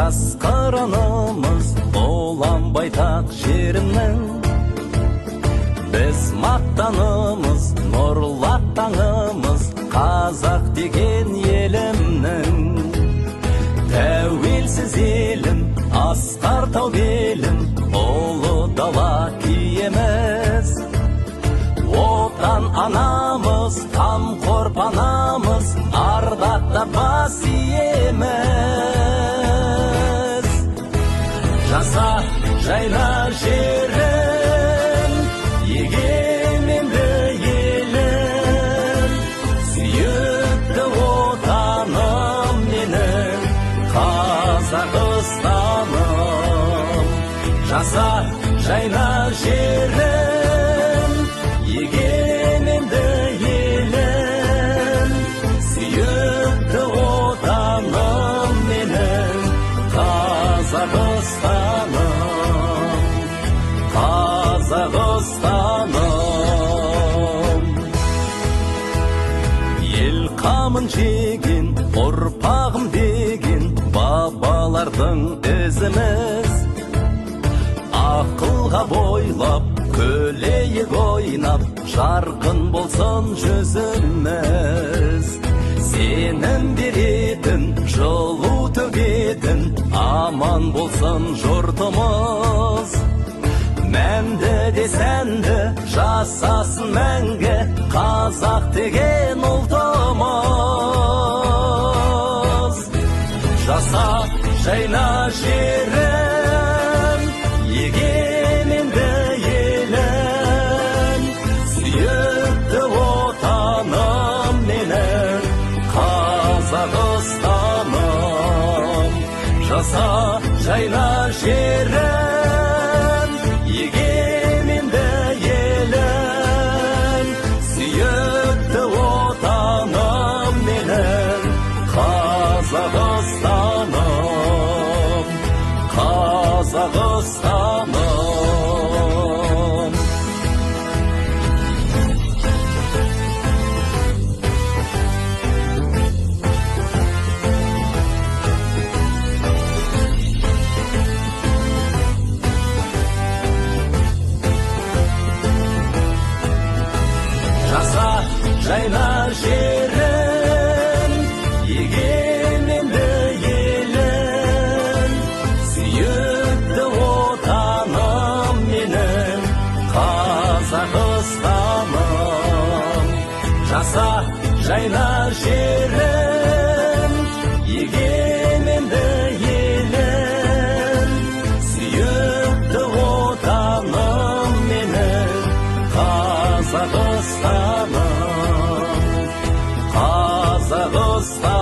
жас қырынымыз ұлан байтақ жерімнің. Біз мақтанымыз, нұрлы таңымыз, қазақ деген елімнің. Тәуелсіз елім, асқар тау белім, ұлы дала киеміз. Отан анамыз, қамқор панамыз, ардақта бас иеміз. Жаса жайна жерім, егеменді елім, сүйікті отаным менің, Қазақстаным. Жаса жайна жерім, егеменді елім, сүйікті отаным менің, Қазақстаным, Қазақстаным. Ел қамын жеген, ұрпағым деген бабалардың ізіміз. Ақылға бойлап, көлейік ойнап, жарқын болсын жүзіміз. Сенім беретін, жылу төгетін, аман болсын жұртымыз. Мәнді де сәнді, жасасын мәңгі, қазақ деген ұлтымыз. Жаса жайна жерім, егеменді елім, сүйікті отаным менің, Қазақстаным. Жаса жайна жерім, егеменді елім, сүйікті отаным менің, Қазақстаным, Қазақстаным. Жаса жайна жерім, егеменді елім, сүйікті отаным менің, Қазақстаным. Жаса жайна жерім, егеменді елім, сүйікті отаным менің, Қазақстаным, Қазақстаным.